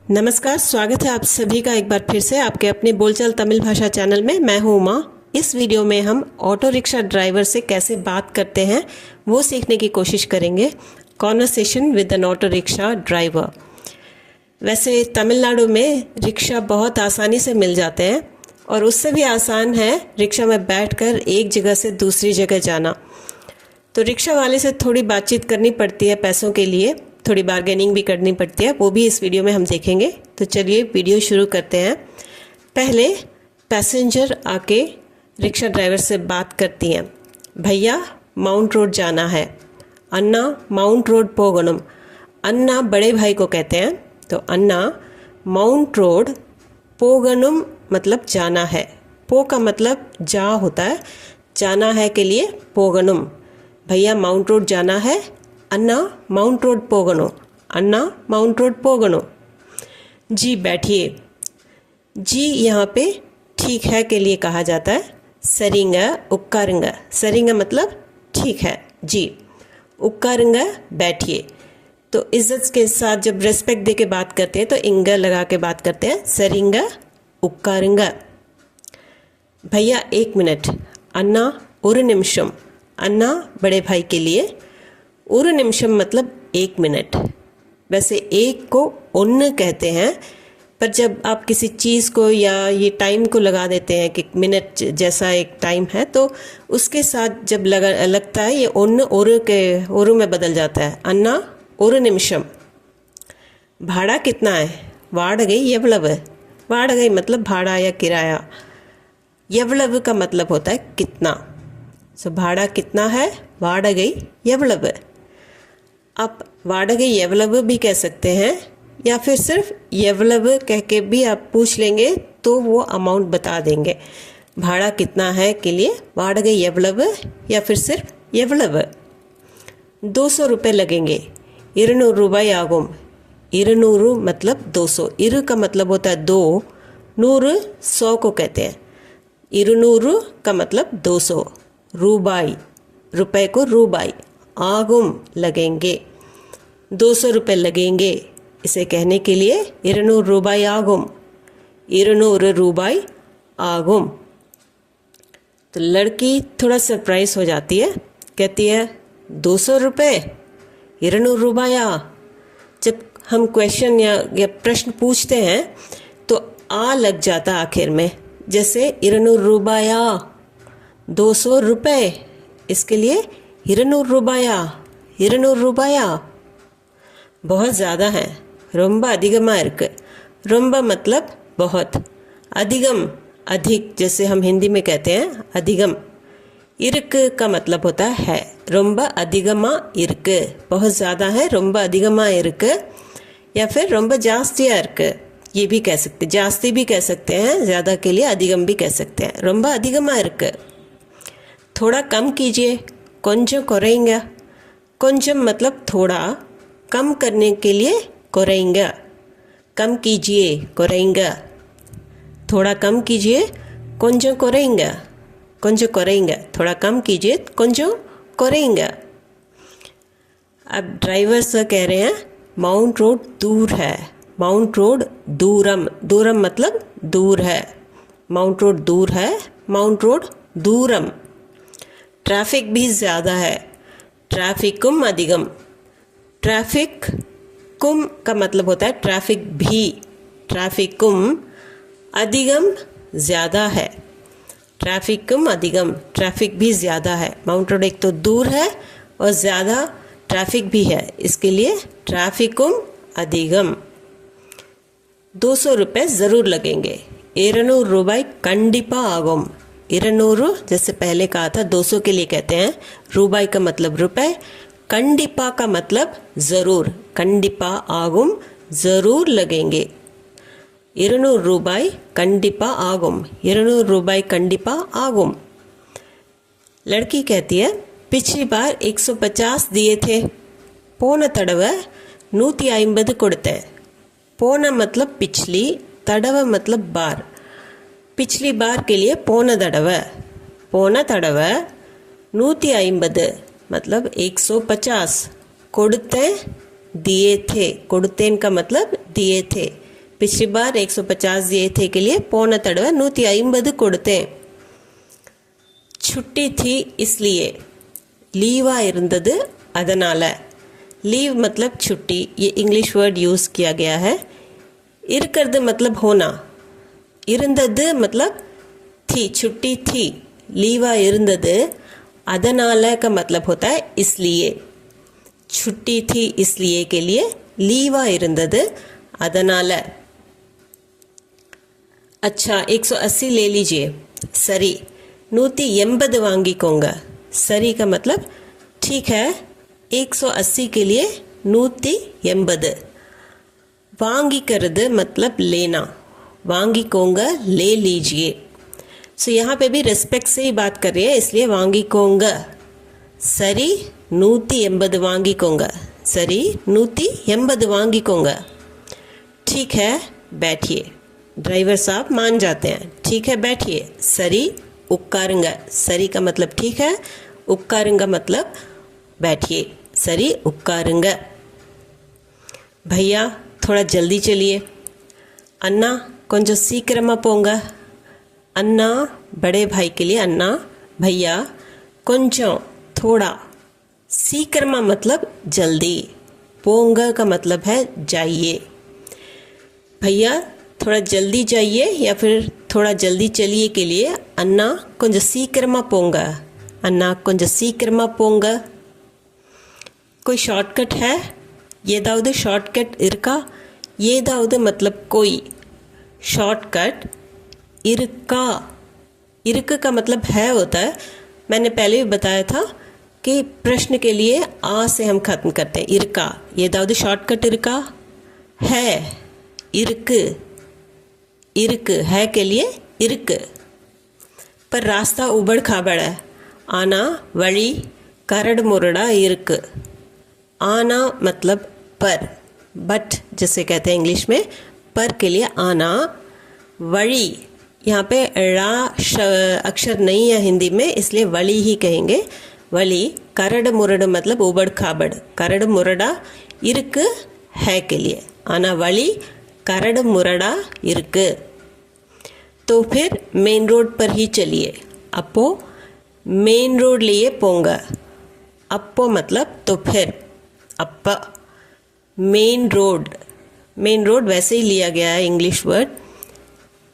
नमस्कार, स्वागत है आप सभी का एक बार फिर से आपके अपने बोलचाल तमिल भाषा चैनल में। मैं हूँ उमा। इस वीडियो में हम ऑटो रिक्शा ड्राइवर से कैसे बात करते हैं वो सीखने की कोशिश करेंगे। Conversation with N auto rickshaw driver. वैसे तमिलनाडु में रिक्शा बहुत आसानी से मिल जाते हैं और उससे भी आसान है रिक्शा में बैठकर एक जगह से दूसरी जगह जाना। तो रिक्शा वाले से थोड़ी बातचीत करनी पड़ती है पैसों के लिए, थोड़ी बार्गेनिंग भी करनी पड़ती है, वो भी इस वीडियो में हम देखेंगे। तो चलिए वीडियो शुरू करते हैं। पहले पैसेंजर आके रिक्शा ड्राइवर से बात करती हैं। भैया माउंट रोड जाना है। अन्ना माउंट रोड पोगनम। अन्ना बड़े भाई को कहते हैं, तो अन्ना माउंट रोड पोगनम मतलब जाना है। पो का मतलब जा होता है, जाना है के लिए पोगनम। भैया माउंट रोड जाना है। अन्ना माउंट रोड पोगनो। अन्ना माउंट रोड पोगनो। जी बैठिए। जी यहाँ पे ठीक है के लिए कहा जाता है। सरिंगा उक्कारुंगा। सरिंगा मतलब ठीक है। जी उक्कारुंगा बैठिए। तो इज्जत के साथ जब रेस्पेक्ट दे के बात करते हैं तो इंगा लगा के बात करते हैं। सरिंगा उक्कारुंगा। भैया 1 मिनट। अन्ना ஒரு निमिषम। अन्ना बड़े भाई के लिए, ஒரு निमिषम मतलब 1 मिनट। वैसे एक को उन्न कहते हैं, पर जब आप किसी चीज़ को या ये टाइम को लगा देते हैं कि मिनट जैसा एक टाइम है, तो उसके साथ जब लगता है ये उन्न और में बदल जाता है। अन्ना ஒரு निमिषम। भाड़ा कितना है? वाड़गई एवलव। वाड़गई मतलब भाड़ा या किराया। एवलव का मतलब होता है कितना। सो भाड़ा कितना है? वाड़गई एवलव। आप वाड़गई एवलव भी कह सकते हैं या फिर सिर्फ एवलव कह के भी आप पूछ लेंगे तो वो अमाउंट बता देंगे। भाड़ा कितना है के लिए वाड़गई एवलव या फिर सिर्फ एवलव। 200 रुपये लगेंगे। 200 रूपाई आगुम। 200 मतलब 200। इरु का मतलब होता है 2, 100 100 को कहते हैं। 200 का मतलब 200। रूबाई रुपए को रूबाई। आगुम लगेंगे। 200 रुपये लगेंगे। इसे कहने के लिए 200 रूबाई आगुम। 200 रूबाई आगुम। तो लड़की थोड़ा सरप्राइज हो जाती है, कहती है 200 रुपये 200 रूबाया। जब हम क्वेश्चन या प्रश्न पूछते हैं तो आ लग जाता आखिर में, जैसे 200 रूबाया 200 रुपये। इसके लिए 200 रूबाया 200 रूबाया। बहुत ज़्यादा है। रोम्बा अधिगमा इरुक्क। रोम्बा मतलब बहुत, अधिगम अधिक, जैसे हम हिंदी में कहते हैं अधिगम। इरुक्क का मतलब होता है। रोम्बा अधिगमा इरुक्क बहुत ज़्यादा है, रोम्बा अधिगमा इरुक्क। या फिर रोम्बा जास्तिया इरुक्क, ये भी कह सकते, जास्ती भी कह सकते हैं, ज़्यादा के लिए अधिगम भी कह सकते हैं। रोम्बा अधिगमा इरुक्क। थोड़ा कम कीजिए। कोंजम कोरेंगा। कोंजम मतलब थोड़ा, कम करने के लिए कोरेंगा। कम कीजिए कोरेंगा। थोड़ा कम कीजिए कोंजम कोरेंगा। कोंजम कोरेंगा थोड़ा कम कीजिए कोंजम कोरेंगा। अब ड्राइवर से कह रहे हैं माउंट रोड दूर है। Mount road दूरम। दूरम मतलब दूर है। माउंट रोड दूर है। Mount road दूरम। ट्रैफिक भी ज़्यादा है। ट्रैफिकुम अधिगम। ट्रैफिक कुम का मतलब होता है ट्रैफिक भी। ट्रैफिकुम अधिगम ज़्यादा है। ट्रैफिकुम अधिगम ट्रैफिक भी ज़्यादा है। माउंट रोड एक तो दूर है और ज़्यादा ट्रैफिक भी है, इसके लिए ट्रैफिकुम अधिगम। 200 रुपये ज़रूर लगेंगे। 200 रूबाई कंडिपा आगुम। 200 जैसे पहले कहा था 200 के लिए कहते हैं। रूबाई का मतलब रुपए। कंडिपा का मतलब ज़रूर। कंडिपा आगुम ज़रूर लगेंगे। 200 रूबाई कंडिपा आगुम। 200 रूबाई कंडिपा आगुम। लड़की कहती है पिछली बार 150 दिए थे। पोना तड़वा 150 கொடுத்தேன்। पोना मतलब पिछली, तड़वा मतलब बार। पिछली बार के लिए पोना तड़वा 150 मतलब 150। கொடுத்தேன் दिए थे। கொடுத்தேन का मतलब दिए थे। पिछली बार 150 दिए थे के लिए போன தடவை 150 கொடுத்தேன். छुट्टी थी इसलिए, लीवा இருந்தது அதனால. लीव मतलब छुट्टी, ये इंग्लिश वर्ड यूज़ किया गया है. இருக்கிறது मतलब होना, இருந்தது मतलब थी, छुट्टी थी. लीवा இருந்தது அதனால का मतलब होता है इसलिए. छुट्टी थी इसलिए के लिए लीवा இருந்தது அதனால. अच्छा 180 ले लीजिए. सरी 180 வாங்கிக்கோங்க. सरी का मतलब ठीक है. 180 के लिए 180. வாங்கிக்கிறது मतलब लेना. வாங்கிக்கோங்க, ले लीजिए. सो यहाँ पे भी रिस्पेक्ट से ही बात कर रही है, इसलिए வாங்கிக்கோங்க. சரி 180 வாங்கிக்கோங்க. சரி 180 வாங்கிக்கோங்க. ठीक है बैठिए. ड्राइवर साहब मान जाते हैं. ठीक है बैठिए. सरी उक्कारुंगा. सरी का मतलब ठीक है, उक्कारुंगा मतलब बैठिए. सरी उक्कारुंगा. भैया थोड़ा जल्दी चलिए. अन्ना கொஞ்சம் சீக்கிரமா போங்க. अन्ना बड़े भाई के लिए अन्ना, भैया கொஞ்சம் थोड़ा. सीकरमा मतलब जल्दी. पोंगा का मतलब है जाइए. भैया थोड़ा जल्दी जाइए या फिर थोड़ा जल्दी चलिए के लिए अन्ना கொஞ்சம் சீக்கிரமா போங்க. अन्ना கொஞ்சம் சீக்கிரமா போங்க. कोई शॉर्टकट है? ஏதாவது शॉर्टकट இருக்கா? ஏதாவது मतलब कोई. शॉर्टकट इरका, इरक का मतलब है होता है. मैंने पहले भी बताया था कि प्रश्न के लिए आ से हम ख़त्म करते हैं. इरका, ये दाऊद शॉर्टकट इरका है. इरक, इरक है के लिए इरक. पर रास्ता उबड़ खाबड़ है. आना वड़ी करड़ मुरड़ा इरक. आना मतलब पर, बट जिसे कहते हैं इंग्लिश में, पर के लिए आना. वड़ी, यहाँ पे रा अक्षर नहीं है हिंदी में, इसलिए वली ही कहेंगे. वली. करड़ मुरड़ मतलब उबड़ खाबड़. करड़ मुरड़ा इरक है के लिए. आना वली करड़ मुरड़ा इरक. तो फिर मेन रोड पर ही चलिए. अपो मेन रोड लिए पोंगा. अपो मतलब तो फिर. अप्पा मेन रोड. मेन रोड वैसे ही लिया गया है इंग्लिश वर्ड.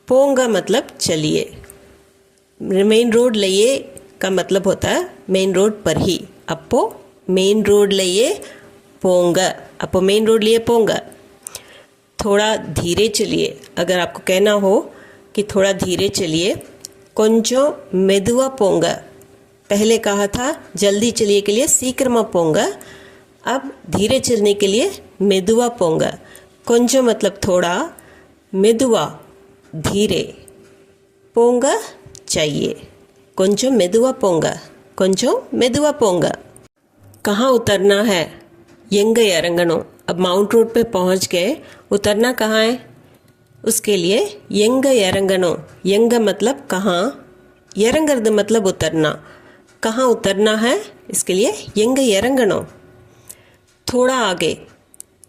पोंगा मतलब चलिए. मेन रोड लिए का मतलब होता है मेन रोड पर ही. अपो मेन रोड लिए पोंगा. अपो मेन रोड लिए पोंगा. थोड़ा धीरे चलिए. अगर आपको कहना हो कि थोड़ा धीरे चलिए, கொஞ்சம் மெதுவா போங்க. पहले कहा था जल्दी चलिए के लिए सीकरमा पोंगा. अब धीरे चलने के लिए मेदुआ पोंगा. கொஞ்சம் मतलब थोड़ा, मेदुआ धीरे, पोंगा चाहिए. கொஞ்சம் மெதுவா போங்க. கொஞ்சம் மெதுவா போங்க. कहाँ उतरना है? எங்கே இறங்கணும்? अब माउंट रोड पे पहुंच गए, उतरना कहाँ है? उसके लिए எங்கே இறங்கணும். எங்கே मतलब कहाँ, இறங்கிறது मतलब उतरना. कहाँ उतरना है, इसके लिए எங்கே இறங்கணும். थोड़ा आगे.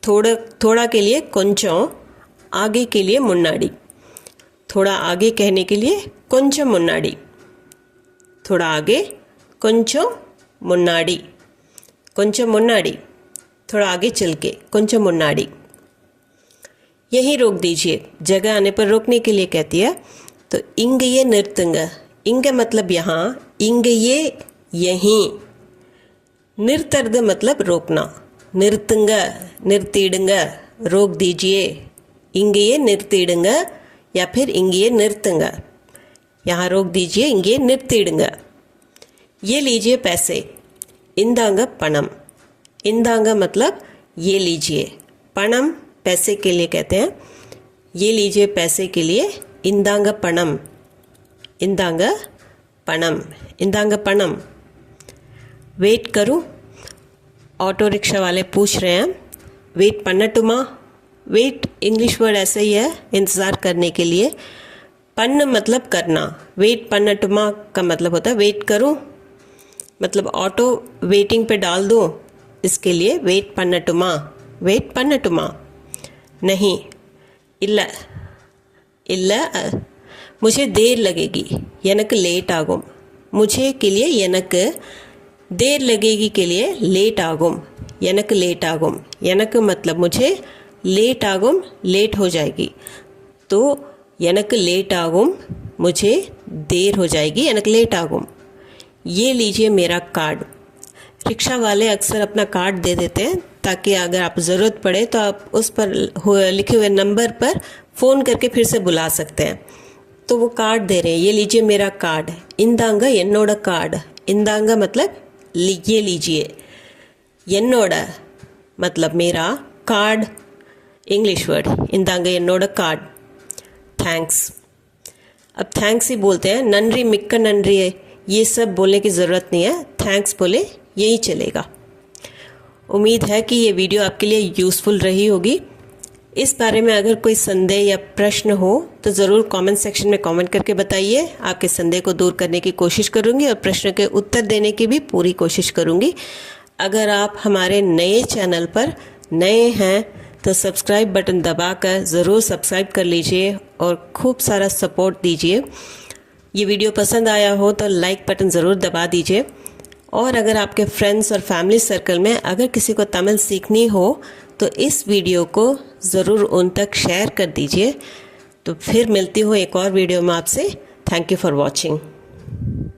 थोड़ा थोड़ा के लिए கொஞ்சம், आगे के लिए मुन्नाडी. थोड़ा आगे कहने के लिए கொஞ்சம் मुन्नाडी. थोड़ा आगे கொஞ்சம் मुन्नाडी. கொஞ்சம் मुन्नाडी. थोड़ा आगे चल के கொஞ்சம் मुन्नाडी. यहीं रोक दीजिए. जगह आने पर रोकने के लिए कहती है. तो इंगये நிறுத்துங்க. इंग मतलब यहाँ, इंगये यहीं. நிறுத்துறது मतलब रोकना. நிறுத்துங்க, நிறுத்திடுங்க. रोक दीजिए. इंगये நிறுத்திடுங்க या फिर इंगये நிறுத்துங்க. यहाँ रोक दीजिए, इंगये நிறுத்திடுங்க. ये लीजिए पैसे. इंदांग पणम. इंदांग मतलब ये लीजिए. पणम पैसे के लिए कहते हैं. ये लीजिए पैसे के लिए इंदांग पणम. इंदांग पणम. इंदांग पणम. वेट करूं? ऑटो रिक्शा वाले पूछ रहे हैं. वेट पन्नटुमा. वेट इंग्लिश वर्ड ऐसे ही है, इंतज़ार करने के लिए. पन्न मतलब करना. वेट पन्नटुमा का मतलब होता है वेट करूं, मतलब ऑटो वेटिंग पे डाल दूं, इसके लिए वेट पन्नटुमा. वेट पन्नटुमा. नहीं, ಇಲ್ಲ ಇಲ್ಲ मुझे देर लगेगी எனக்கு लेट ஆகும் मुझे के लिए எனக்கு देर लगेगी के लिए लेट ஆகும் எனக்கு लेट ஆகும் எனக்கு मतलब मुझे लेट ஆகும் लेट हो जाएगी तो எனக்கு लेट ஆகும் मुझे देर हो जाएगी எனக்கு लेट ஆகும் ये लीजिए मेरा कार्ड रिक्शा वाले अक्सर अपना कार्ड दे देते हैं ताकि अगर आप ज़रूरत पड़े तो आप उस पर लिखे हुए नंबर पर फ़ोन करके फिर से बुला सकते हैं। तो वो कार्ड दे रहे हैं, ये लीजिए मेरा कार्ड, इंदांगा एन्नोड कार्ड, इंदांगा मतलब ये लीजिए, एन्नोड मतलब मेरा, कार्ड इंग्लिश वर्ड, इंदांगा एन्नोड कार्ड। थैंक्स, अब थैंक्स ही बोलते हैं, नन्री मिक्का नन्री ये सब बोलने की ज़रूरत नहीं है, थैंक्स बोले यही चलेगा। उम्मीद है कि ये वीडियो आपके लिए यूज़फुल रही होगी। इस बारे में अगर कोई संदेह या प्रश्न हो तो ज़रूर कमेंट सेक्शन में कमेंट करके बताइए। आपके संदेह को दूर करने की कोशिश करूँगी और प्रश्न के उत्तर देने की भी पूरी कोशिश करूँगी। अगर आप हमारे नए चैनल पर नए हैं तो सब्सक्राइब बटन दबाकर ज़रूर सब्सक्राइब कर लीजिए और खूब सारा सपोर्ट दीजिए। ये वीडियो पसंद आया हो तो लाइक बटन ज़रूर दबा दीजिए। और अगर आपके फ्रेंड्स और फैमिली सर्कल में अगर किसी को तमिल सीखनी हो तो इस वीडियो को ज़रूर उन तक शेयर कर दीजिए। तो फिर मिलती हूँ एक और वीडियो में आपसे। Thank you for watching.